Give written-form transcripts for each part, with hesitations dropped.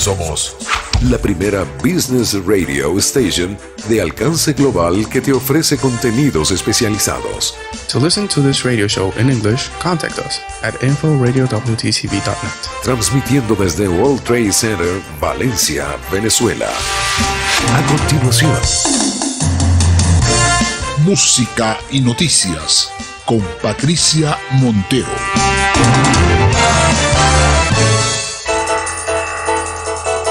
Somos la primera business radio station de alcance global que te ofrece contenidos especializados. To listen to this radio show in English, contact us at info.radiowtcv.net. Transmitiendo desde World Trade Center, Valencia, Venezuela. A continuación, Música y Noticias con Patricia Montero.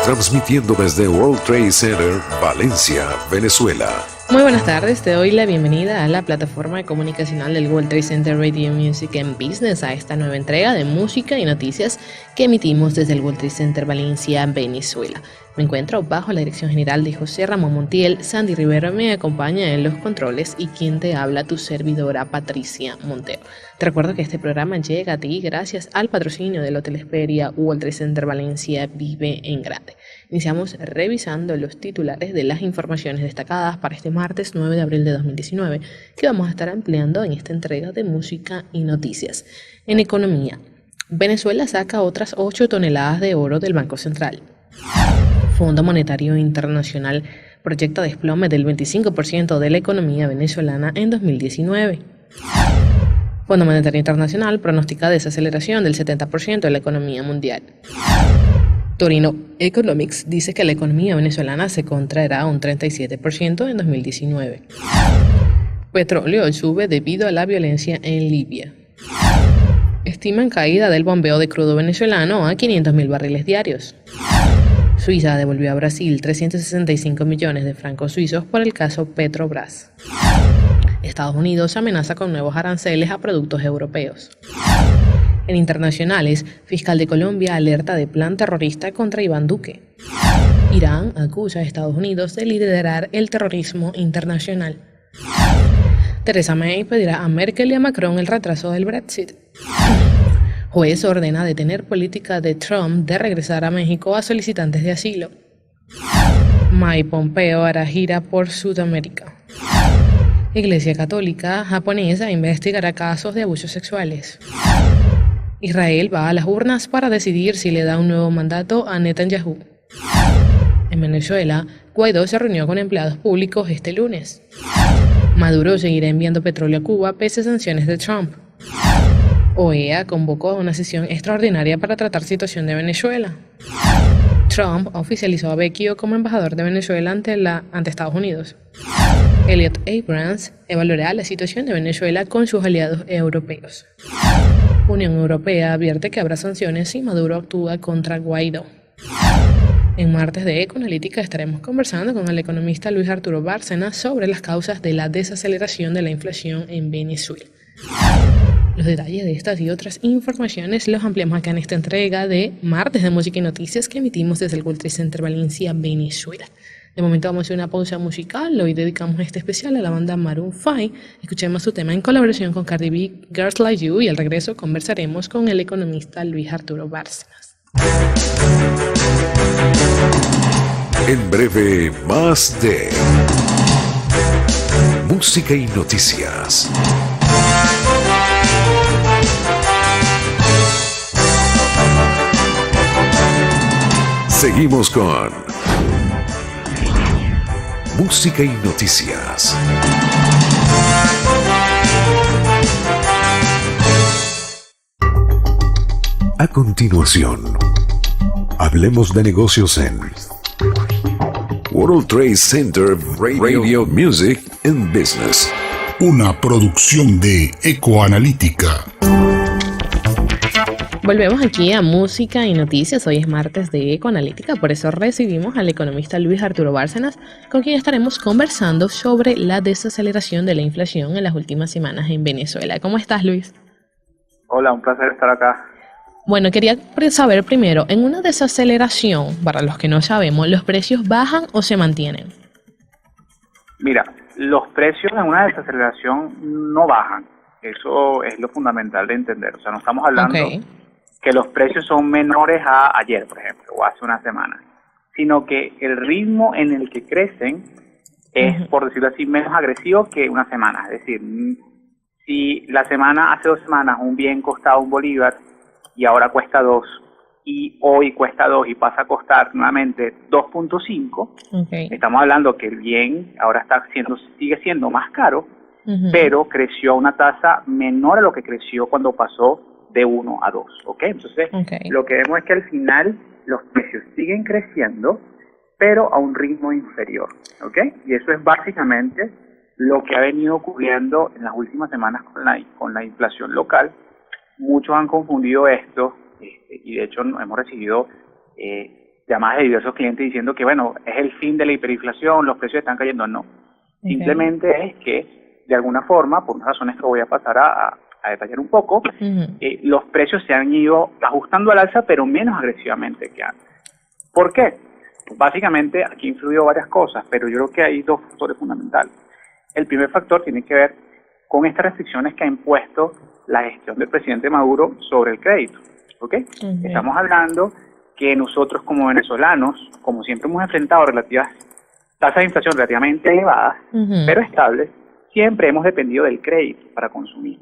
Transmitiendo desde World Trade Center, Valencia, Venezuela. Muy buenas tardes, te doy la bienvenida a la plataforma comunicacional del World Trade Center Radio Music and Business, a esta nueva entrega de música y noticias que emitimos desde el World Trade Center Valencia, Venezuela. Me encuentro bajo la dirección general de José Ramón Montiel. Sandy Rivera me acompaña en los controles y quien te habla, tu servidora Patricia Montero. Te recuerdo que este programa llega a ti gracias al patrocinio del Hotel Hesperia World Trade Center Valencia Vive en Grande. Iniciamos revisando los titulares de las informaciones destacadas para este martes 9 de abril de 2019 que vamos a estar ampliando en esta entrega de música y noticias. En economía, Venezuela saca otras 8 toneladas de oro del Banco Central. Fondo Monetario Internacional proyecta desplome del 25% de la economía venezolana en 2019. Fondo Monetario Internacional pronostica desaceleración del 70% de la economía mundial. Torino Economics dice que la economía venezolana se contraerá un 37% en 2019. Petróleo sube debido a la violencia en Libia. Estiman caída del bombeo de crudo venezolano a 500.000 barriles diarios. Suiza devolvió a Brasil 365 millones de francos suizos por el caso Petrobras. Estados Unidos amenaza con nuevos aranceles a productos europeos. En internacionales, fiscal de Colombia alerta de plan terrorista contra Iván Duque. Irán acusa a Estados Unidos de liderar el terrorismo internacional. Theresa May pedirá a Merkel y a Macron el retraso del Brexit. Juez ordena detener política de Trump de regresar a México a solicitantes de asilo. Mike Pompeo hará gira por Sudamérica. Iglesia Católica japonesa investigará casos de abusos sexuales. Israel va a las urnas para decidir si le da un nuevo mandato a Netanyahu. En Venezuela, Guaidó se reunió con empleados públicos este lunes. Maduro seguirá enviando petróleo a Cuba pese a sanciones de Trump. OEA convocó a una sesión extraordinaria para tratar situación de Venezuela. Trump oficializó a Vecchio como embajador de Venezuela ante Estados Unidos. Elliot Abrams evaluará la situación de Venezuela con sus aliados europeos. Unión Europea advierte que habrá sanciones si Maduro actúa contra Guaidó. En martes de Ecoanalítica estaremos conversando con el economista Luis Arturo Bárcenas sobre las causas de la desaceleración de la inflación en Venezuela. Los detalles de estas y otras informaciones los ampliamos acá en esta entrega de martes de música y noticias que emitimos desde el World Trade Center Valencia, Venezuela. De momento vamos a hacer una pausa musical. Hoy dedicamos este especial a la banda Maroon 5. Escuchemos su tema en colaboración con Cardi B, Girls Like You, y al regreso conversaremos con el economista Luis Arturo Bárcenas. En breve, más de música y noticias. Seguimos con música y noticias. A continuación, hablemos de negocios en World Trade Center Radio Music and Business. Una producción de Ecoanalítica. Volvemos aquí a música y noticias. Hoy es martes de Ecoanalítica, por eso recibimos al economista Luis Arturo Bárcenas, con quien estaremos conversando sobre la desaceleración de la inflación en las últimas semanas en Venezuela. ¿Cómo estás, Luis? Hola, un placer estar acá. Bueno, quería saber primero, en una desaceleración, para los que no sabemos, ¿los precios bajan o se mantienen? Mira, los precios en una desaceleración no bajan. Eso es lo fundamental de entender. O sea, no estamos hablando que los precios son menores a ayer, por ejemplo, o hace una semana, sino que el ritmo en el que crecen es, por decirlo así, menos agresivo que una semana. Es decir, si hace 2 semanas un bien costaba $1 y ahora cuesta 2, y hoy cuesta 2 y pasa a costar nuevamente 2.5, estamos hablando que el bien ahora sigue siendo más caro, pero creció a una tasa menor a lo que creció cuando pasó de 1 a 2, ¿ok? Entonces, lo que vemos es que al final los precios siguen creciendo, pero a un ritmo inferior, ¿ok? Y eso es básicamente lo que ha venido ocurriendo en las últimas semanas con la inflación local. Muchos han confundido esto, y de hecho hemos recibido llamadas de diversos clientes diciendo que, bueno, es el fin de la hiperinflación, los precios están cayendo. No, simplemente es que, de alguna forma, por unas razones que voy a pasar a detallar un poco, los precios se han ido ajustando al alza, pero menos agresivamente que antes. ¿Por qué? Básicamente, aquí influyó varias cosas, pero yo creo que hay dos factores fundamentales. El primer factor tiene que ver con estas restricciones que ha impuesto la gestión del presidente Maduro sobre el crédito, ¿ok? Estamos hablando que nosotros como venezolanos, como siempre hemos enfrentado relativas tasas de inflación relativamente elevadas, pero estables, siempre hemos dependido del crédito para consumir.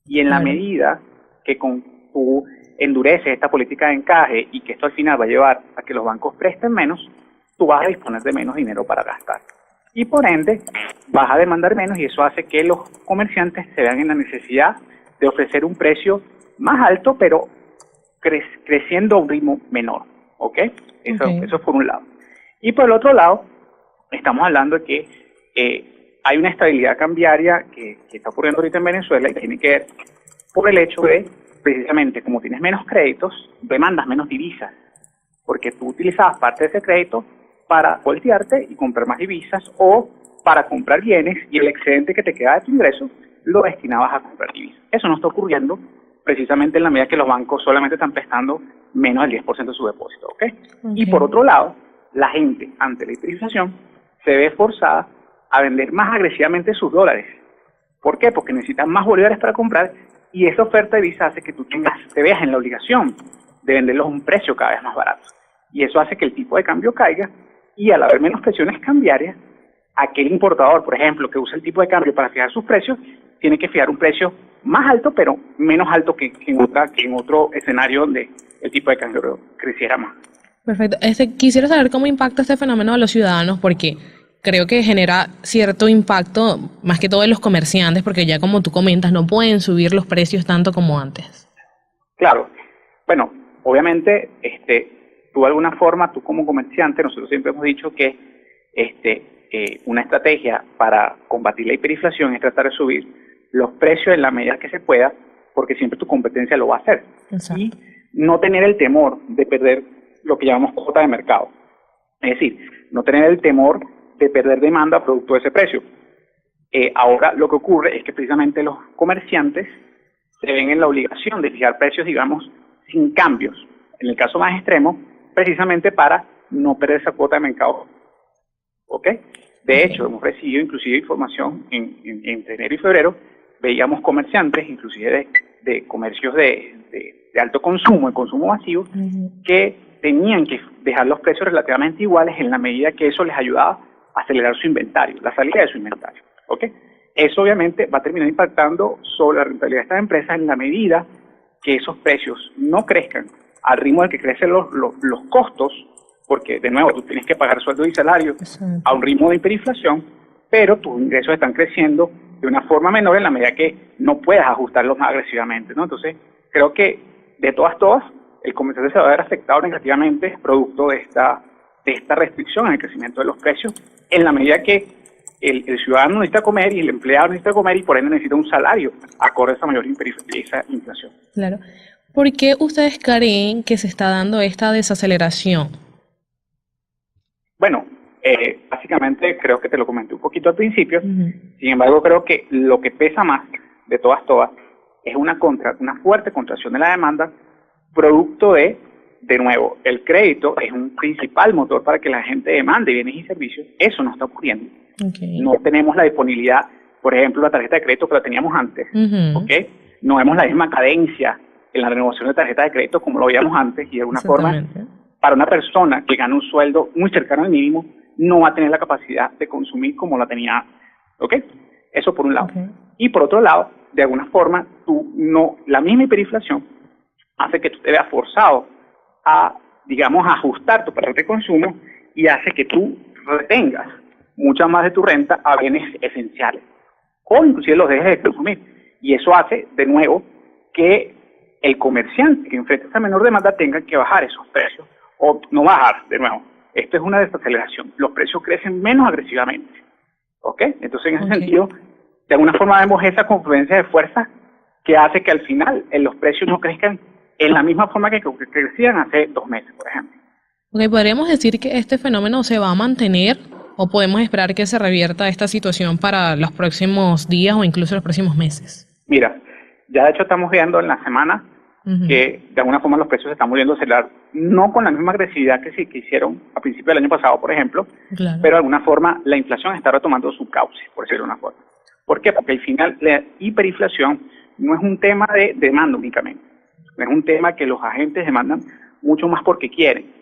Y en la medida que tú endureces esta política de encaje y que esto al final va a llevar a que los bancos presten menos, tú vas a disponer de menos dinero para gastar. Y por ende, vas a demandar menos y eso hace que los comerciantes se vean en la necesidad de ofrecer un precio más alto, pero creciendo a un ritmo menor, ¿ok? Eso es por un lado. Y por el otro lado, estamos hablando de que hay una estabilidad cambiaria que está ocurriendo ahorita en Venezuela y tiene que ver por el hecho de, precisamente, como tienes menos créditos, demandas menos divisas, porque tú utilizabas parte de ese crédito para voltearte y comprar más divisas o para comprar bienes y el excedente que te queda de tu ingreso lo destinabas a comprar divisas. Eso no está ocurriendo precisamente en la medida que los bancos solamente están prestando menos del 10% de su depósito, ¿ok? Y por otro lado, la gente ante la hiperinflación se ve forzada a vender más agresivamente sus dólares. ¿Por qué? Porque necesitan más bolívares para comprar y esa oferta de divisa hace que tú te veas en la obligación de venderlos a un precio cada vez más barato. Y eso hace que el tipo de cambio caiga y al haber menos presiones cambiarias, aquel importador, por ejemplo, que usa el tipo de cambio para fijar sus precios, tiene que fijar un precio más alto, pero menos alto que en otro escenario donde el tipo de cambio creciera más. Perfecto. Quisiera saber cómo impacta este fenómeno a los ciudadanos, porque creo que genera cierto impacto, más que todo en los comerciantes, porque ya como tú comentas, no pueden subir los precios tanto como antes. Claro. Bueno, obviamente, tú de alguna forma, tú como comerciante, nosotros siempre hemos dicho que una estrategia para combatir la hiperinflación es tratar de subir los precios en la medida que se pueda, porque siempre tu competencia lo va a hacer. Exacto. Y no tener el temor de perder lo que llamamos cuota de mercado. Es decir, no tener el temor de perder demanda producto de ese precio. Ahora lo que ocurre es que precisamente los comerciantes se ven en la obligación de fijar precios, digamos, sin cambios. En el caso más extremo, precisamente para no perder esa cuota de mercado. ¿Ok? De hecho, hemos recibido inclusive información entre enero y febrero, veíamos comerciantes, inclusive de comercios de alto consumo, de consumo masivo, que tenían que dejar los precios relativamente iguales en la medida que eso les ayudaba a acelerar su inventario, la salida de su inventario. ¿Ok? Eso obviamente va a terminar impactando sobre la rentabilidad de estas empresas en la medida que esos precios no crezcan al ritmo al que crecen los costos, porque de nuevo tú tienes que pagar sueldos y salarios a un ritmo de hiperinflación, pero tus ingresos están creciendo de una forma menor en la medida que no puedas ajustarlos más agresivamente, ¿no? Entonces, creo que de todas, el comerciante se va a ver afectado negativamente producto de esta restricción en el crecimiento de los precios, en la medida que el ciudadano necesita comer y el empleado necesita comer y por ende necesita un salario acorde a esa mayor inflación. Claro. ¿Por qué ustedes creen que se está dando esta desaceleración? Bueno, básicamente creo que te lo comenté un poquito al principio, sin embargo creo que lo que pesa más de todas es una fuerte contracción de la demanda, producto de nuevo, el crédito es un principal motor para que la gente demande bienes y servicios, eso no está ocurriendo. No tenemos la disponibilidad, por ejemplo, la tarjeta de crédito que la teníamos antes, no vemos la misma cadencia en la renovación de tarjeta de crédito como lo veíamos antes y de alguna forma para una persona que gana un sueldo muy cercano al mínimo, no va a tener la capacidad de consumir como la tenía antes. ¿Ok? Eso por un lado. Y por otro lado, de alguna forma, la misma hiperinflación hace que tú te veas forzado a, digamos, ajustar tu patrón de consumo y hace que tú retengas mucha más de tu renta a bienes esenciales o inclusive los dejes de consumir. Y eso hace, de nuevo, que el comerciante que enfrenta esa menor demanda tenga que bajar esos precios o no bajar, de nuevo. Esto es una desaceleración. Los precios crecen menos agresivamente. ¿Ok? Entonces, en ese sentido, de alguna forma vemos esa confluencia de fuerzas que hace que al final los precios no crezcan en la misma forma que crecían hace 2 meses, por ejemplo. Ok, ¿podríamos decir que este fenómeno se va a mantener o podemos esperar que se revierta esta situación para los próximos días o incluso los próximos meses? Mira, ya de hecho estamos viendo en la semana que de alguna forma los precios se están volviendo a acelerar, no con la misma agresividad que se hicieron a principios del año pasado, por ejemplo, claro, pero de alguna forma la inflación está retomando su cauce, por decirlo de una forma. ¿Por qué? Porque al final la hiperinflación no es un tema de demanda únicamente, no es un tema que los agentes demandan mucho más porque quieren,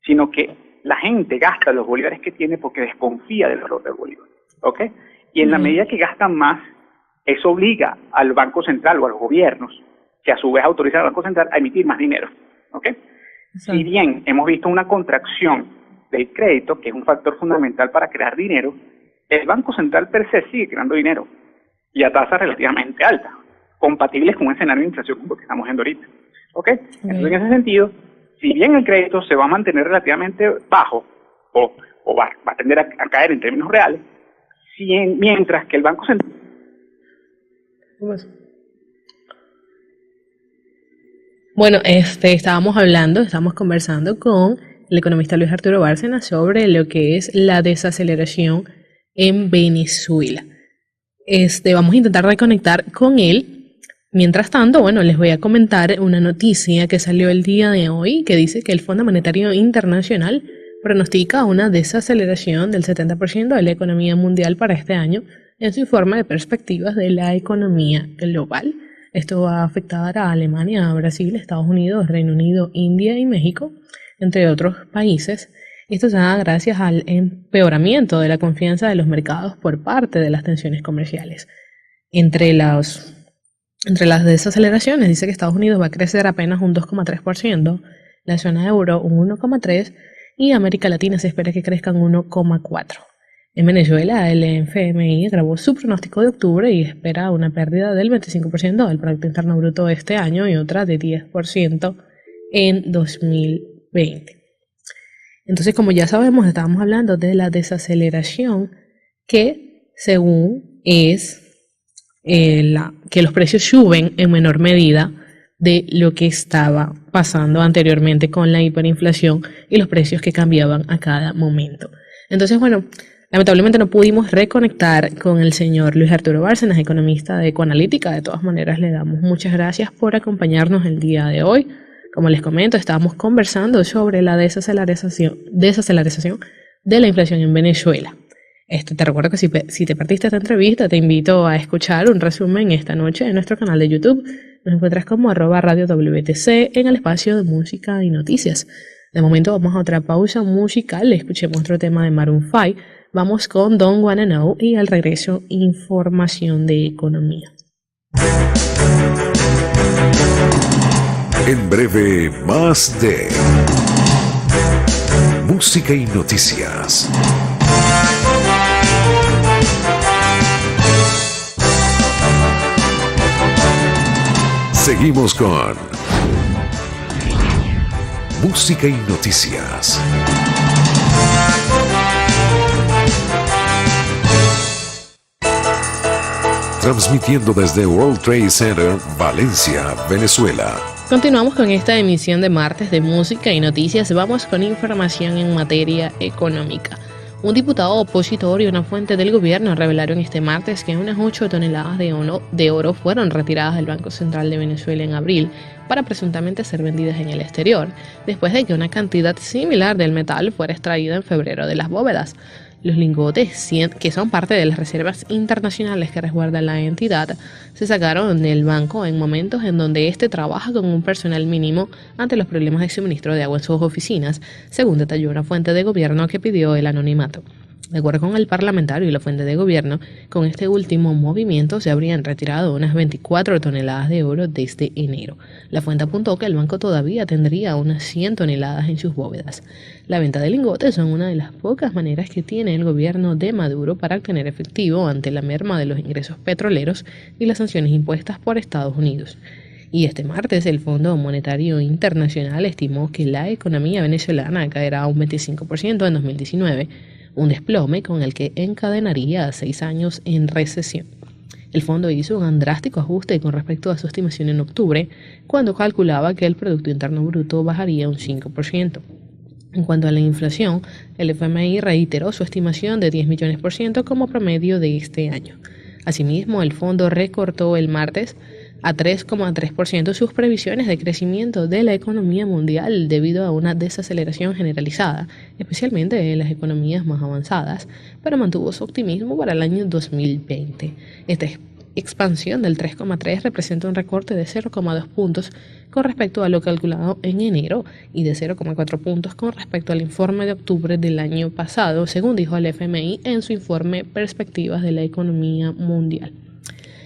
sino que la gente gasta los bolívares que tiene porque desconfía del valor del bolívar, ¿ok? Y en la medida que gastan más, eso obliga al Banco Central o a los gobiernos, que a su vez autorizan al Banco Central a emitir más dinero, ¿ok? Sí. Si bien hemos visto una contracción del crédito, que es un factor fundamental para crear dinero, el Banco Central per se sigue creando dinero y a tasas relativamente altas, compatibles con un escenario de inflación como el que estamos viendo ahorita, ¿ok? Entonces, en ese sentido, si bien el crédito se va a mantener relativamente bajo o va a tender a caer en términos reales, mientras que el Banco Central... Bueno, estábamos conversando con el economista Luis Arturo Bárcenas sobre lo que es la desaceleración en Venezuela. Vamos a intentar reconectar con él. Mientras tanto, bueno, les voy a comentar una noticia que salió el día de hoy que dice que el Fondo Monetario Internacional pronostica una desaceleración del 70% de la economía mundial para este año en su informe de perspectivas de la economía global. Esto va a afectar a Alemania, a Brasil, Estados Unidos, Reino Unido, India y México, entre otros países. Esto se da gracias al empeoramiento de la confianza de los mercados por parte de las tensiones comerciales. Entre las desaceleraciones dice que Estados Unidos va a crecer apenas un 2,3%, la zona euro un 1,3% y América Latina se espera que crezcan 1,4%. En Venezuela, el FMI agravó su pronóstico de octubre y espera una pérdida del 25% del Producto Interno Bruto este año y otra de 10% en 2020. Entonces, como ya sabemos, estábamos hablando de la desaceleración que, según es que los precios suben en menor medida de lo que estaba pasando anteriormente con la hiperinflación y los precios que cambiaban a cada momento. Entonces, bueno, lamentablemente no pudimos reconectar con el señor Luis Arturo Bárcenas, economista de Ecoanalítica. De todas maneras, le damos muchas gracias por acompañarnos el día de hoy. Como les comento, estábamos conversando sobre la desaceleración de la inflación en Venezuela. Te recuerdo que si te perdiste esta entrevista, te invito a escuchar un resumen esta noche en nuestro canal de YouTube. Nos encuentras como @RadioWTC en el espacio de música y noticias. De momento vamos a otra pausa musical, escuchemos otro tema de Maroon 5. Vamos con Don't Wanna Know y al regreso información de economía. En breve, más de música y noticias. Seguimos con música y noticias. Transmitiendo desde World Trade Center, Valencia, Venezuela. Continuamos con esta emisión de martes de música y noticias. Vamos con información en materia económica. Un diputado opositor y una fuente del gobierno revelaron este martes que unas 8 toneladas de oro fueron retiradas del Banco Central de Venezuela en abril para presuntamente ser vendidas en el exterior, después de que una cantidad similar del metal fuera extraída en febrero de las bóvedas. Los lingotes, que son parte de las reservas internacionales que resguarda la entidad, se sacaron del banco en momentos en donde éste trabaja con un personal mínimo ante los problemas de suministro de agua en sus oficinas, según detalló una fuente de gobierno que pidió el anonimato. De acuerdo con el parlamentario y la fuente de gobierno, con este último movimiento se habrían retirado unas 24 toneladas de oro desde enero. La fuente apuntó que el banco todavía tendría unas 100 toneladas en sus bóvedas. La venta de lingotes son una de las pocas maneras que tiene el gobierno de Maduro para obtener efectivo ante la merma de los ingresos petroleros y las sanciones impuestas por Estados Unidos. Y este martes el Fondo Monetario Internacional estimó que la economía venezolana caerá un 25% en 2019, un desplome con el que encadenaría 6 años en recesión. El fondo hizo un drástico ajuste con respecto a su estimación en octubre, cuando calculaba que el Producto Interno Bruto bajaría un 5%. En cuanto a la inflación, el FMI reiteró su estimación de 10 millones por ciento como promedio de este año. Asimismo, el fondo recortó el martes a 3,3% sus previsiones de crecimiento de la economía mundial debido a una desaceleración generalizada, especialmente en las economías más avanzadas, pero mantuvo su optimismo para el año 2020. Esta expansión del 3,3 representa un recorte de 0,2 puntos con respecto a lo calculado en enero y de 0,4 puntos con respecto al informe de octubre del año pasado, según dijo el FMI en su informe Perspectivas de la Economía Mundial.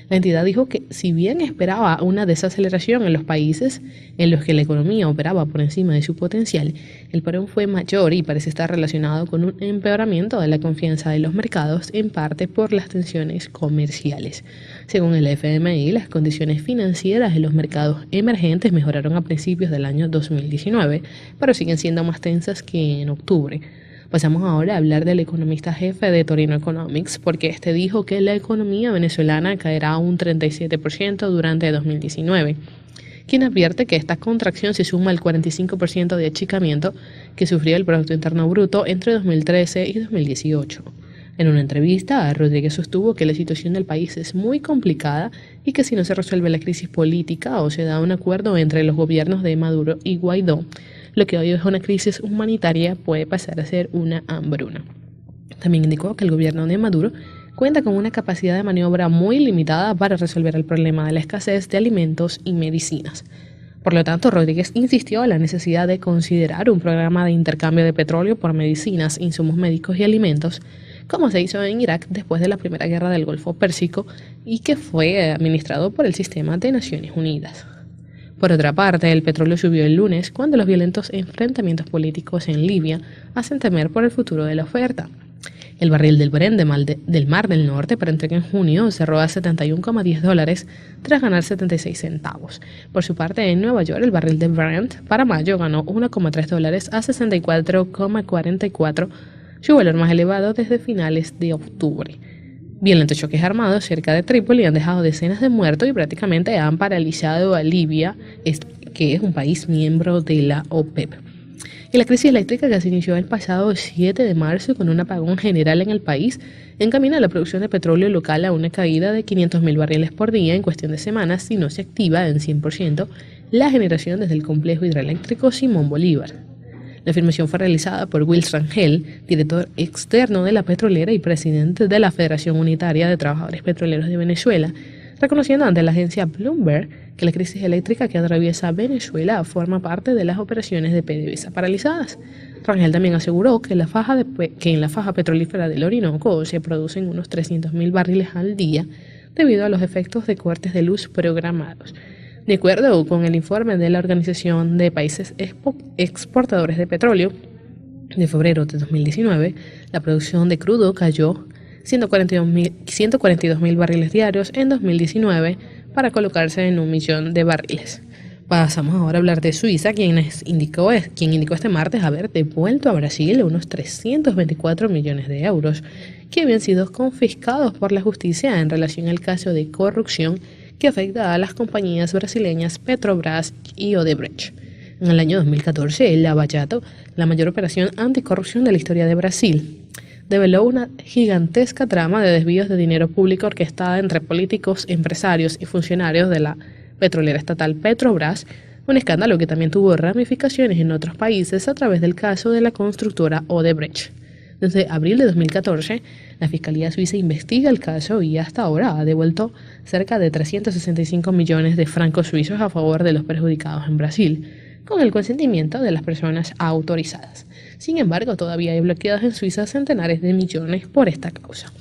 La entidad dijo que si bien esperaba una desaceleración en los países en los que la economía operaba por encima de su potencial, el parón fue mayor y parece estar relacionado con un empeoramiento de la confianza de los mercados, en parte por las tensiones comerciales. Según el FMI, las condiciones financieras en los mercados emergentes mejoraron a principios del año 2019, pero siguen siendo más tensas que en octubre. Pasamos ahora a hablar del economista jefe de Torino Economics, porque este dijo que la economía venezolana caerá un 37% durante 2019, quien advierte que esta contracción se suma al 45% de achicamiento que sufrió el Producto Interno Bruto entre 2013 y 2018. En una entrevista, Rodríguez sostuvo que la situación del país es muy complicada y que si no se resuelve la crisis política o se da un acuerdo entre los gobiernos de Maduro y Guaidó, lo que hoy es una crisis humanitaria puede pasar a ser una hambruna. También indicó que el gobierno de Maduro cuenta con una capacidad de maniobra muy limitada para resolver el problema de la escasez de alimentos y medicinas. Por lo tanto, Rodríguez insistió en la necesidad de considerar un programa de intercambio de petróleo por medicinas, insumos médicos y alimentos, como se hizo en Irak después de la Primera Guerra del Golfo Pérsico y que fue administrado por el sistema de Naciones Unidas. Por otra parte, el petróleo subió el lunes cuando los violentos enfrentamientos políticos en Libia hacen temer por el futuro de la oferta. El barril del Brent del Mar del Norte para entrega en junio cerró a $71,10 tras ganar 76 centavos. Por su parte, en Nueva York, el barril de Brent para mayo ganó $1,3 a 64,44, su valor más elevado desde finales de octubre. Violentos choques armados cerca de Trípoli han dejado decenas de muertos y prácticamente han paralizado a Libia, que es un país miembro de la OPEP. Y la crisis eléctrica que se inició el pasado 7 de marzo con un apagón general en el país encamina la producción de petróleo local a una caída de 500.000 barriles por día en cuestión de semanas si no se activa en 100% la generación desde el complejo hidroeléctrico Simón Bolívar. La afirmación fue realizada por Wills Rangel, director externo de la petrolera y presidente de la Federación Unitaria de Trabajadores Petroleros de Venezuela, reconociendo ante la agencia Bloomberg que la crisis eléctrica que atraviesa Venezuela forma parte de las operaciones de PDVSA paralizadas. Rangel también aseguró que en la faja petrolífera del Orinoco se producen unos 300.000 barriles al día debido a los efectos de cortes de luz programados. De acuerdo con el informe de la Organización de Países Exportadores de Petróleo de febrero de 2019, la producción de crudo cayó 142.000 barriles diarios en 2019 para colocarse en 1 millón de barriles. Pasamos ahora a hablar de Suiza, quien indicó este martes haber devuelto a Brasil unos 324 millones de euros que habían sido confiscados por la justicia en relación al caso de corrupción que afecta a las compañías brasileñas Petrobras y Odebrecht. En el año 2014, el Lava Jato, la mayor operación anticorrupción de la historia de Brasil, develó una gigantesca trama de desvíos de dinero público orquestada entre políticos, empresarios y funcionarios de la petrolera estatal Petrobras, un escándalo que también tuvo ramificaciones en otros países a través del caso de la constructora Odebrecht. Desde abril de 2014, la Fiscalía Suiza investiga el caso y hasta ahora ha devuelto cerca de 365 millones de francos suizos a favor de los perjudicados en Brasil. con el consentimiento de las personas autorizadas. Sin embargo, todavía hay bloqueados en Suiza centenares de millones por esta causa.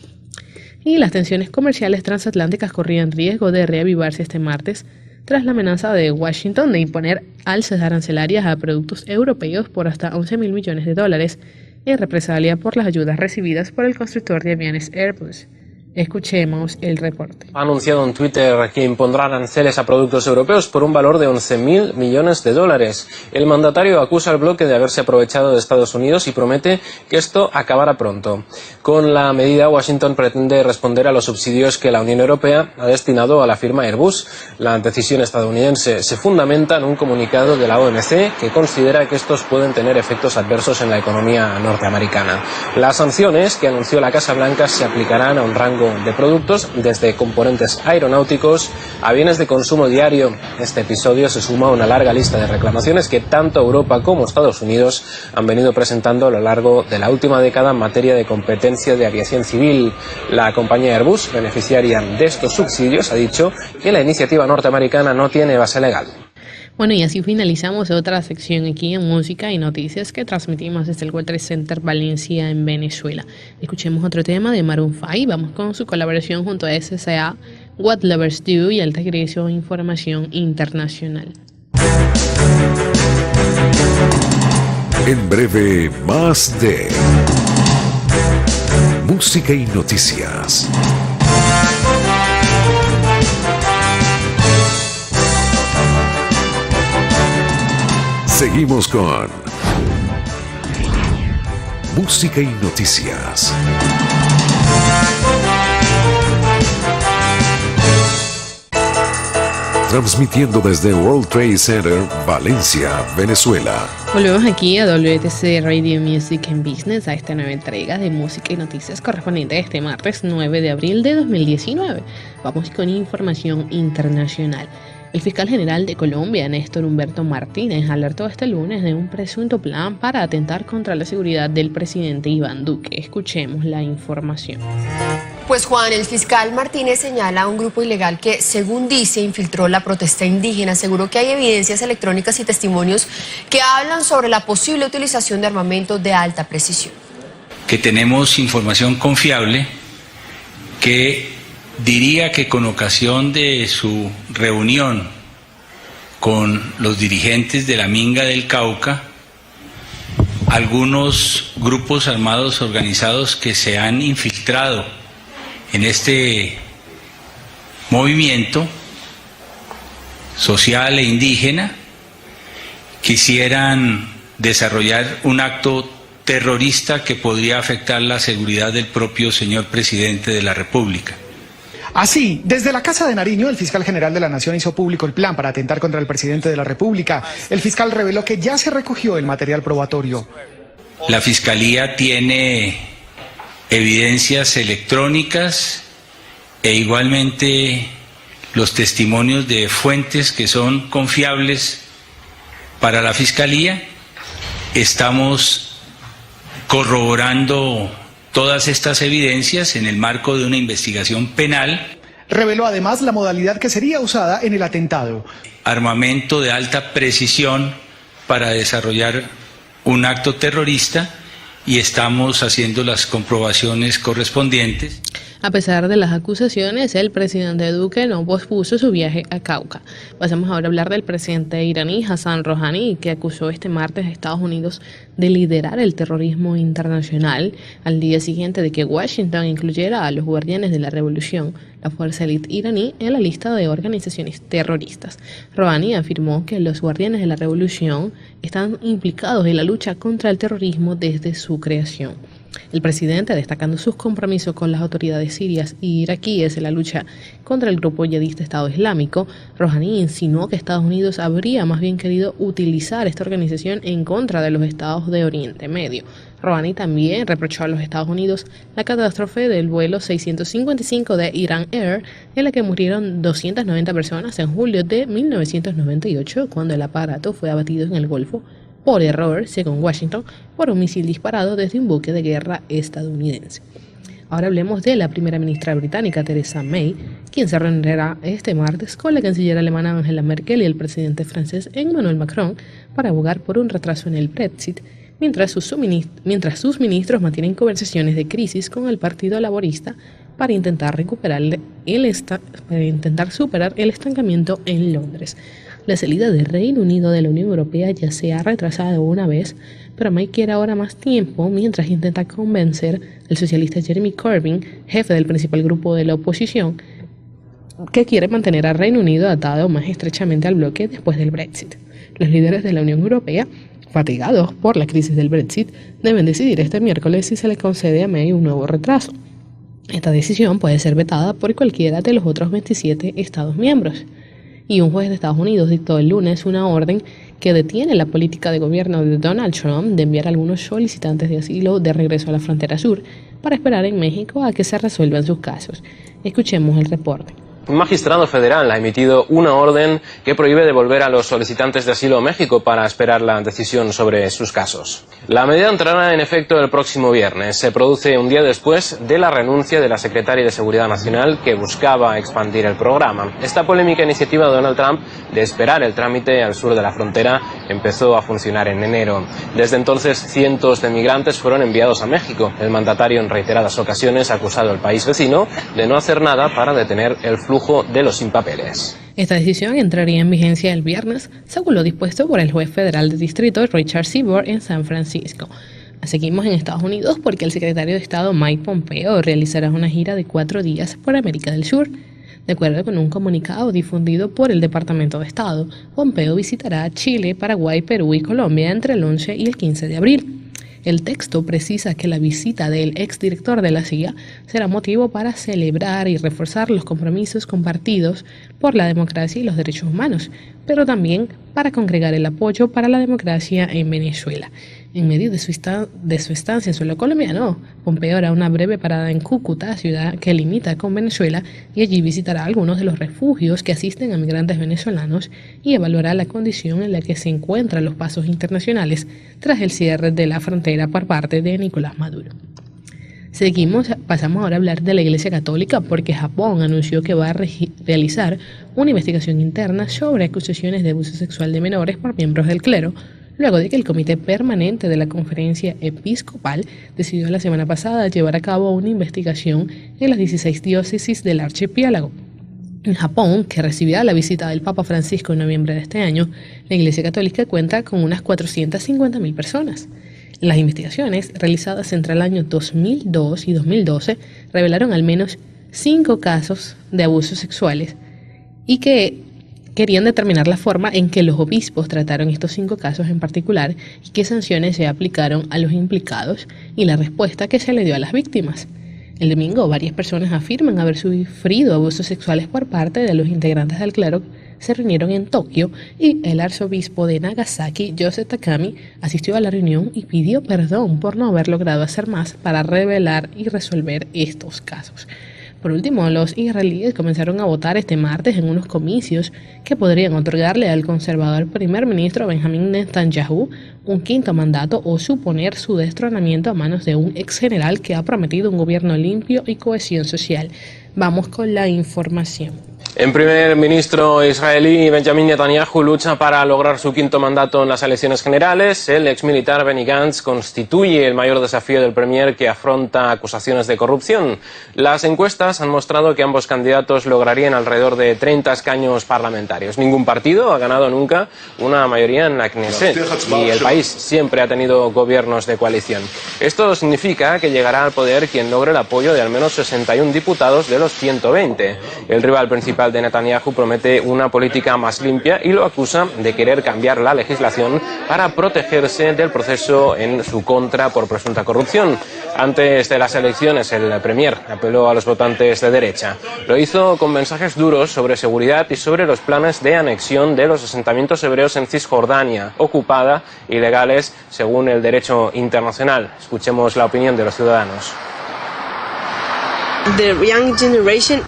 Y las tensiones comerciales transatlánticas corrían riesgo de reavivarse este martes tras la amenaza de Washington de imponer alzas arancelarias a productos europeos por hasta $11.000 millones en represalia por las ayudas recibidas por el constructor de aviones Airbus. Escuchemos el reporte. Ha anunciado en Twitter que impondrá aranceles a productos europeos por un valor de $11.000 millones. El mandatario acusa al bloque de haberse aprovechado de Estados Unidos y promete que esto acabará pronto. Con la medida, Washington pretende responder a los subsidios que la Unión Europea ha destinado a la firma Airbus. La decisión estadounidense se fundamenta en un comunicado de la OMC que considera que estos pueden tener efectos adversos en la economía norteamericana. Las sanciones que anunció la Casa Blanca se aplicarán a un rango de productos, desde componentes aeronáuticos a bienes de consumo diario. Este episodio se suma a una larga lista de reclamaciones que tanto Europa como Estados Unidos han venido presentando a lo largo de la última década en materia de competencia de aviación civil. La compañía Airbus, beneficiaria de estos subsidios, ha dicho que la iniciativa norteamericana no tiene base legal. Bueno, y así finalizamos otra sección aquí en Música y Noticias que transmitimos desde el World Trade Center Valencia en Venezuela. Escuchemos otro tema de Maroon 5. Vamos con su colaboración junto a SSA, What Lovers Do y Alta Creación Información Internacional. En breve, más de Música y Noticias. Seguimos con Música y Noticias. Transmitiendo desde World Trade Center, Valencia, Venezuela. Volvemos aquí a WTC Radio Music and Business a esta nueva entrega de Música y Noticias correspondiente a este martes 9 de abril de 2019. Vamos con información internacional. El fiscal general de Colombia, Néstor Humberto Martínez, alertó este lunes de un presunto plan para atentar contra la seguridad del presidente Iván Duque. Escuchemos la información. Pues Juan, el fiscal Martínez señala a un grupo ilegal que, según dice, infiltró la protesta indígena. Aseguró que hay evidencias electrónicas y testimonios que hablan sobre la posible utilización de armamento de alta precisión. Que tenemos información confiable que diría que con ocasión de su reunión con los dirigentes de la Minga del Cauca, algunos grupos armados organizados que se han infiltrado en este movimiento social e indígena quisieran desarrollar un acto terrorista que podría afectar la seguridad del propio señor presidente de la República. Así, desde la Casa de Nariño, el fiscal general de la Nación hizo público el plan para atentar contra el presidente de la República. El fiscal reveló que ya se recogió el material probatorio. La Fiscalía tiene evidencias electrónicas e igualmente los testimonios de fuentes que son confiables para la Fiscalía. Estamos corroborando todas estas evidencias en el marco de una investigación penal. Reveló además la modalidad que sería usada en el atentado. Armamento de alta precisión para desarrollar un acto terrorista y estamos haciendo las comprobaciones correspondientes. A pesar de las acusaciones, el presidente Duque no pospuso su viaje a Cauca. Pasamos ahora a hablar del presidente iraní Hassan Rouhani, que acusó este martes a Estados Unidos de liderar el terrorismo internacional al día siguiente de que Washington incluyera a los Guardianes de la Revolución, la fuerza élite iraní, en la lista de organizaciones terroristas. Rouhani afirmó que los Guardianes de la Revolución están implicados en la lucha contra el terrorismo desde su creación. El presidente, destacando sus compromisos con las autoridades sirias y iraquíes en la lucha contra el grupo yihadista Estado Islámico, Rouhani insinuó que Estados Unidos habría más bien querido utilizar esta organización en contra de los estados de Oriente Medio. Rouhani también reprochó a los Estados Unidos la catástrofe del vuelo 655 de Iran Air, en la que murieron 290 personas en julio de 1998, cuando el aparato fue abatido en el Golfo por error, según Washington, por un misil disparado desde un buque de guerra estadounidense. Ahora hablemos de la primera ministra británica, Theresa May, quien se reunirá este martes con la canciller alemana Angela Merkel y el presidente francés Emmanuel Macron para abogar por un retraso en el Brexit, mientras sus ministros mantienen conversaciones de crisis con el Partido Laborista para intentar superar el estancamiento en Londres. La salida del Reino Unido de la Unión Europea ya se ha retrasado una vez, pero May quiere ahora más tiempo mientras intenta convencer al socialista Jeremy Corbyn, jefe del principal grupo de la oposición, que quiere mantener al Reino Unido atado más estrechamente al bloque después del Brexit. Los líderes de la Unión Europea, fatigados por la crisis del Brexit, deben decidir este miércoles si se le concede a May un nuevo retraso. Esta decisión puede ser vetada por cualquiera de los otros 27 Estados miembros. Y un juez de Estados Unidos dictó el lunes una orden que detiene la política de gobierno de Donald Trump de enviar a algunos solicitantes de asilo de regreso a la frontera sur para esperar en México a que se resuelvan sus casos. Escuchemos el reporte. Un magistrado federal ha emitido una orden que prohíbe devolver a los solicitantes de asilo a México para esperar la decisión sobre sus casos. La medida entrará en efecto el próximo viernes. Se produce un día después de la renuncia de la secretaria de Seguridad Nacional que buscaba expandir el programa. Esta polémica iniciativa de Donald Trump de esperar el trámite al sur de la frontera empezó a funcionar en enero. Desde entonces, cientos de migrantes fueron enviados a México. El mandatario en reiteradas ocasiones ha acusado al país vecino de no hacer nada para detener el flujo de los sin papeles. Esta decisión entraría en vigencia el viernes, según lo dispuesto por el juez federal de distrito Richard Seaborg en San Francisco. Seguimos en Estados Unidos porque el secretario de Estado Mike Pompeo realizará una gira de 4 días por América del Sur. De acuerdo con un comunicado difundido por el Departamento de Estado, Pompeo visitará Chile, Paraguay, Perú y Colombia entre el 11 y el 15 de abril. El texto precisa que la visita del exdirector de la CIA será motivo para celebrar y reforzar los compromisos compartidos por la democracia y los derechos humanos, pero también para congregar el apoyo para la democracia en Venezuela. En medio de su estancia en suelo colombiano, Pompeo hará una breve parada en Cúcuta, ciudad que limita con Venezuela, y allí visitará algunos de los refugios que asisten a migrantes venezolanos y evaluará la condición en la que se encuentran los pasos internacionales tras el cierre de la frontera por parte de Nicolás Maduro. Pasamos ahora a hablar de la Iglesia Católica porque Japón anunció que va a realizar una investigación interna sobre acusaciones de abuso sexual de menores por miembros del clero, luego de que el Comité Permanente de la Conferencia Episcopal decidió la semana pasada llevar a cabo una investigación en las 16 diócesis del archipiélago. En Japón, que recibirá la visita del Papa Francisco en noviembre de este año, la Iglesia Católica cuenta con unas 450.000 personas. Las investigaciones realizadas entre el año 2002 y 2012 revelaron al menos 5 casos de abusos sexuales y que querían determinar la forma en que los obispos trataron estos 5 casos en particular y qué sanciones se aplicaron a los implicados y la respuesta que se le dio a las víctimas. El domingo, varias personas afirman haber sufrido abusos sexuales por parte de los integrantes del clero. Se reunieron en Tokio y el arzobispo de Nagasaki, Joseph Takami, asistió a la reunión y pidió perdón por no haber logrado hacer más para revelar y resolver estos casos. Por último, los israelíes comenzaron a votar este martes en unos comicios que podrían otorgarle al conservador primer ministro Benjamin Netanyahu un 5º mandato o suponer su destronamiento a manos de un ex general que ha prometido un gobierno limpio y cohesión social. Vamos con la información. El primer ministro israelí Benjamin Netanyahu lucha para lograr su 5º mandato en las elecciones generales. El exmilitar Benny Gantz constituye el mayor desafío del premier que afronta acusaciones de corrupción. Las encuestas han mostrado que ambos candidatos lograrían alrededor de 30 escaños parlamentarios. Ningún partido ha ganado nunca una mayoría en la Knesset y el país siempre ha tenido gobiernos de coalición. Esto significa que llegará al poder quien logre el apoyo de al menos 61 diputados de los 120. El rival principal de Netanyahu promete una política más limpia y lo acusa de querer cambiar la legislación para protegerse del proceso en su contra por presunta corrupción. Antes de las elecciones, el premier apeló a los votantes de derecha. Lo hizo con mensajes duros sobre seguridad y sobre los planes de anexión de los asentamientos hebreos en Cisjordania, ocupada, ilegales según el derecho internacional. Escuchemos la opinión de los ciudadanos.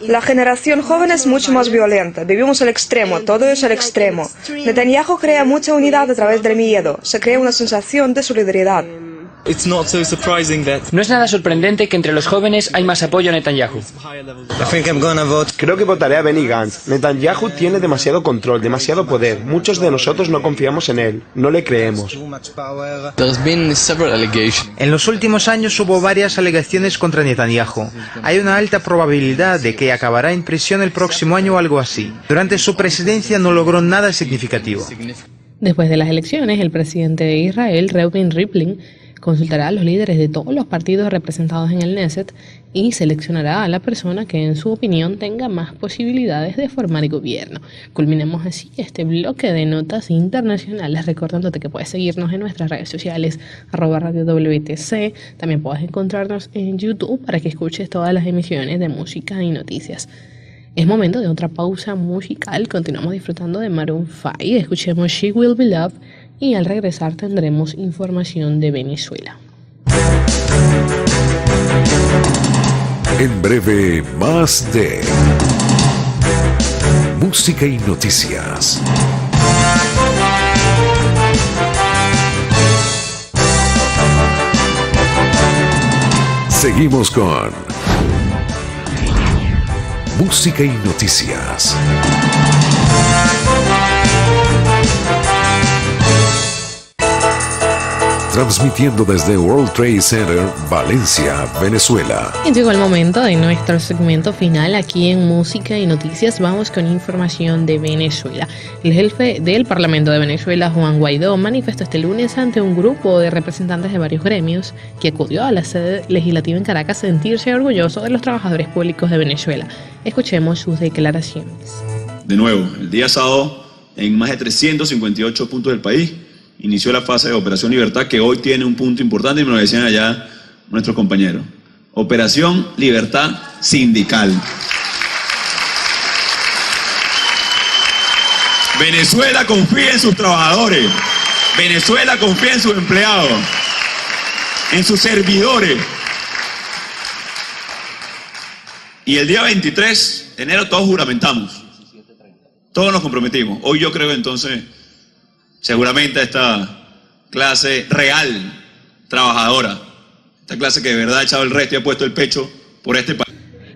La generación joven es mucho más violenta. Vivimos al extremo, todo es al extremo. Netanyahu crea mucha unidad a través del miedo. Se crea una sensación de solidaridad. No es nada sorprendente que entre los jóvenes hay más apoyo a Netanyahu. Creo que votaré a Benny Gantz. Netanyahu tiene demasiado control, demasiado poder. Muchos de nosotros no confiamos en él, no le creemos. En los últimos años hubo varias alegaciones contra Netanyahu. Hay una alta probabilidad de que acabará en prisión el próximo año o algo así. Durante su presidencia no logró nada significativo. Después de las elecciones, el presidente de Israel, Reuven Rivlin, consultará a los líderes de todos los partidos representados en el Knesset y seleccionará a la persona que, en su opinión, tenga más posibilidades de formar gobierno. Culminamos así este bloque de notas internacionales, recordándote que puedes seguirnos en nuestras redes sociales, @Radio WTC. También puedes encontrarnos en YouTube para que escuches todas las emisiones de música y noticias. Es momento de otra pausa musical. Continuamos disfrutando de Maroon 5. Escuchemos She Will Be Loved y al regresar tendremos información de Venezuela. En breve, más de música y noticias. Seguimos con música y noticias. Transmitiendo desde World Trade Center, Valencia, Venezuela. Y llegó el momento de nuestro segmento final aquí en Música y Noticias. Vamos con información de Venezuela. El jefe del Parlamento de Venezuela, Juan Guaidó, manifestó este lunes ante un grupo de representantes de varios gremios que acudió a la sede legislativa en Caracas sentirse orgulloso de los trabajadores públicos de Venezuela. Escuchemos sus declaraciones. De nuevo, el día sábado, en más de 358 puntos del país, inició la fase de Operación Libertad, que hoy tiene un punto importante y me lo decían allá nuestros compañeros. Operación Libertad Sindical. Venezuela confía en sus trabajadores. Venezuela confía en sus empleados, en sus servidores. Y el día 23 de enero todos juramentamos. Todos nos comprometimos. Hoy yo creo entonces, seguramente esta clase real, trabajadora, esta clase que de verdad ha echado el resto y ha puesto el pecho por este país.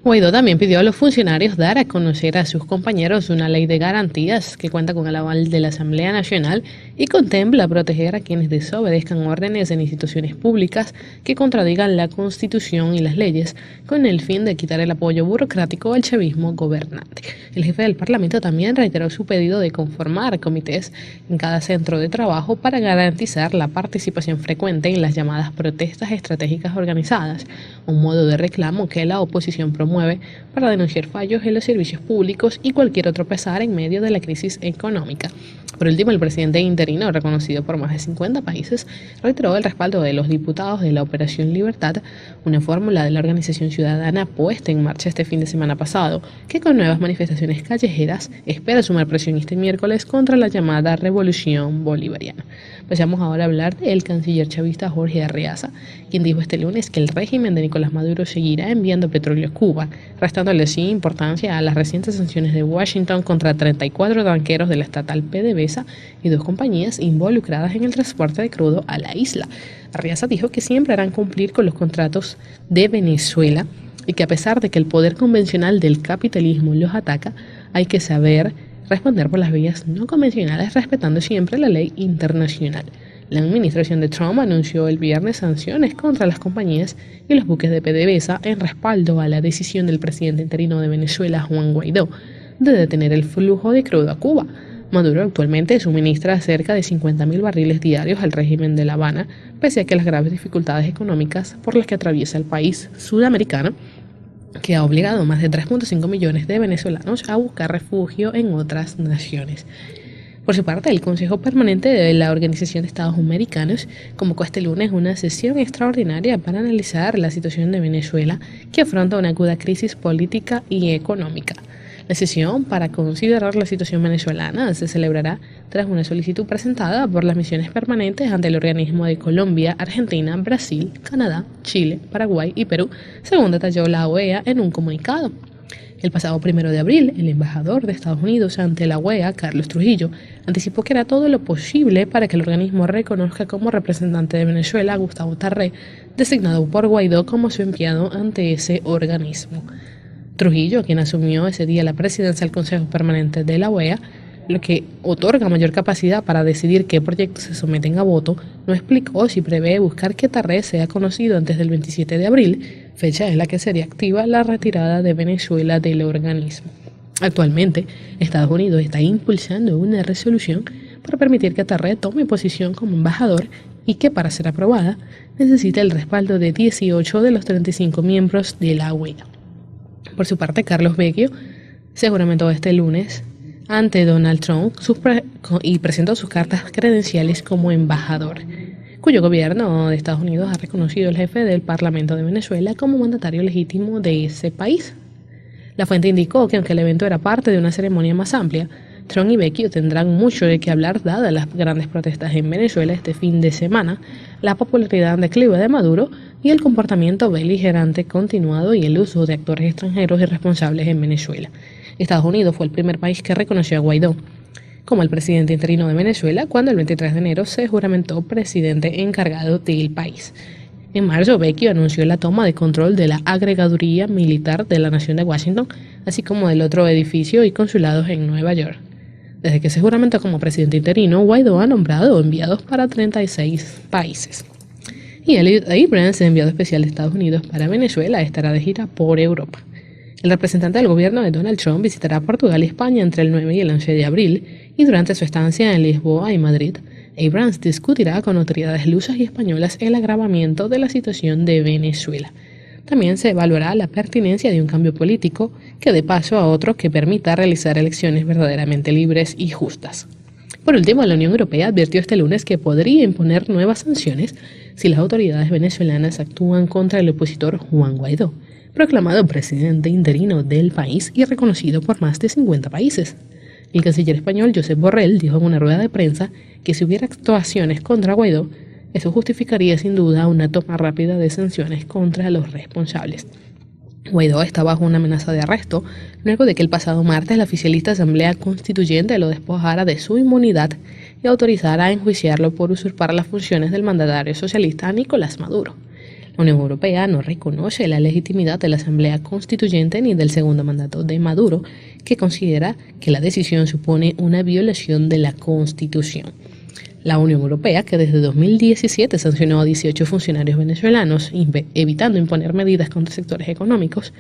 Guaidó también pidió a los funcionarios dar a conocer a sus compañeros una ley de garantías que cuenta con el aval de la Asamblea Nacional y contempla proteger a quienes desobedezcan órdenes en instituciones públicas que contradigan la Constitución y las leyes, con el fin de quitar el apoyo burocrático al chavismo gobernante. El jefe del Parlamento también reiteró su pedido de conformar comités en cada centro de trabajo para garantizar la participación frecuente en las llamadas protestas estratégicas organizadas, un modo de reclamo que la oposición promueve para denunciar fallos en los servicios públicos y cualquier otro pesar en medio de la crisis económica. Por último, el presidente interino, reconocido por más de 50 países, reiteró el respaldo de los diputados de la Operación Libertad, una fórmula de la organización ciudadana puesta en marcha este fin de semana pasado, que con nuevas manifestaciones callejeras espera sumar presión este miércoles contra la llamada Revolución Bolivariana. Pasamos ahora a hablar del canciller chavista Jorge Arreaza, quien dijo este lunes que el régimen de Nicolás Maduro seguirá enviando petróleo a Cuba, restándole así importancia a las recientes sanciones de Washington contra 34 tanqueros de la estatal PDVSA y 2 compañías involucradas en el transporte de crudo a la isla. Arreaza dijo que siempre harán cumplir con los contratos de Venezuela y que a pesar de que el poder convencional del capitalismo los ataca, hay que saber responder por las vías no convencionales respetando siempre la ley internacional. La administración de Trump anunció el viernes sanciones contra las compañías y los buques de PDVSA en respaldo a la decisión del presidente interino de Venezuela, Juan Guaidó, de detener el flujo de crudo a Cuba. Maduro actualmente suministra cerca de 50.000 barriles diarios al régimen de La Habana, pese a que las graves dificultades económicas por las que atraviesa el país sudamericano, que ha obligado a más de 3.5 millones de venezolanos a buscar refugio en otras naciones. Por su parte, el Consejo Permanente de la Organización de Estados Americanos convocó este lunes una sesión extraordinaria para analizar la situación de Venezuela, que afronta una aguda crisis política y económica. La sesión para considerar la situación venezolana se celebrará tras una solicitud presentada por las misiones permanentes ante el organismo de Colombia, Argentina, Brasil, Canadá, Chile, Paraguay y Perú, según detalló la OEA en un comunicado. El pasado 1 de abril, el embajador de Estados Unidos ante la OEA, Carlos Trujillo, anticipó que hará todo lo posible para que el organismo reconozca como representante de Venezuela a Gustavo Tarré, designado por Guaidó como su enviado ante ese organismo. Trujillo, quien asumió ese día la presidencia del Consejo Permanente de la OEA, lo que otorga mayor capacidad para decidir qué proyectos se someten a voto, no explicó si prevé buscar que Tarré sea conocido antes del 27 de abril, fecha en la que sería activa la retirada de Venezuela del organismo. Actualmente, Estados Unidos está impulsando una resolución para permitir que Tarré tome posición como embajador y que, para ser aprobada, necesita el respaldo de 18 de los 35 miembros de la OEA. Por su parte, Carlos Vecchio se juramentó este lunes ante Donald Trump y presentó sus cartas credenciales como embajador, cuyo gobierno de Estados Unidos ha reconocido al jefe del Parlamento de Venezuela como mandatario legítimo de ese país. La fuente indicó que aunque el evento era parte de una ceremonia más amplia, Trump y Vecchio tendrán mucho de qué hablar dadas las grandes protestas en Venezuela este fin de semana, la popularidad en declive de Maduro y el comportamiento beligerante continuado y el uso de actores extranjeros irresponsables en Venezuela. Estados Unidos fue el primer país que reconoció a Guaidó como el presidente interino de Venezuela cuando el 23 de enero se juramentó presidente encargado del país. En marzo, Vecchio anunció la toma de control de la agregaduría militar de la Nación de Washington, así como del otro edificio y consulados en Nueva York. Desde que se juramentó como presidente interino, Guaidó ha nombrado enviados para 36 países. Y Elliot Abrams, enviado especial de Estados Unidos para Venezuela, estará de gira por Europa. El representante del gobierno de Donald Trump visitará Portugal y España entre el 9 y el 11 de abril, y durante su estancia en Lisboa y Madrid, Abrams discutirá con autoridades lusas y españolas el agravamiento de la situación de Venezuela. También se evaluará la pertinencia de un cambio político que dé paso a otro que permita realizar elecciones verdaderamente libres y justas. Por último, la Unión Europea advirtió este lunes que podría imponer nuevas sanciones si las autoridades venezolanas actúan contra el opositor Juan Guaidó, proclamado presidente interino del país y reconocido por más de 50 países. El canciller español Josep Borrell dijo en una rueda de prensa que si hubiera actuaciones contra Guaidó, eso justificaría sin duda una toma rápida de sanciones contra los responsables. Guaidó está bajo una amenaza de arresto luego de que el pasado martes la oficialista Asamblea Constituyente lo despojara de su inmunidad y autorizara a enjuiciarlo por usurpar las funciones del mandatario socialista Nicolás Maduro. La Unión Europea no reconoce la legitimidad de la Asamblea Constituyente ni del segundo mandato de Maduro, que considera que la decisión supone una violación de la Constitución. La Unión Europea, que desde 2017 sancionó a 18 funcionarios venezolanos, evitando imponer medidas contra sectores económicos,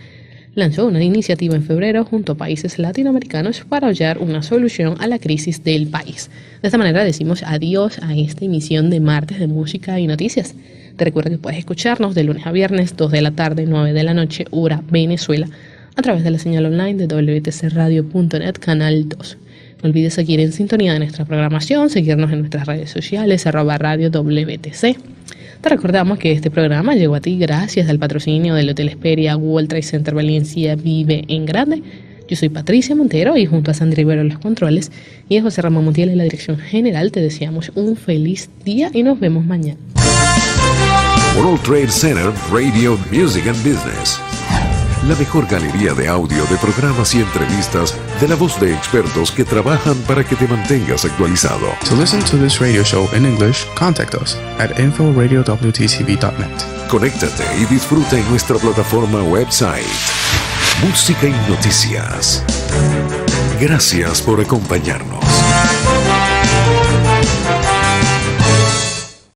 lanzó una iniciativa en febrero junto a países latinoamericanos para hallar una solución a la crisis del país. De esta manera decimos adiós a esta emisión de martes de música y noticias. Te recuerdo que puedes escucharnos de lunes a viernes, 2 de la tarde, 9 de la noche, hora Venezuela, a través de la señal online de wtcradio.net, canal 2. No olvides seguir en sintonía de nuestra programación, seguirnos en nuestras redes sociales, @radiowtc. Te recordamos que este programa llegó a ti gracias al patrocinio del Hotel Hesperia World Trade Center Valencia Vive en Grande. Yo soy Patricia Montero y junto a Sandra Rivero en los controles y a José Ramón Montiel en la dirección general te deseamos un feliz día y nos vemos mañana. World Trade Center Radio Music and Business. La mejor galería de audio de programas y entrevistas de la voz de expertos que trabajan para que te mantengas actualizado. To listen to this radio show in English, contact us at info@radiowtcv.net. Conéctate y disfruta en nuestra plataforma website. Música y noticias. Gracias por acompañarnos.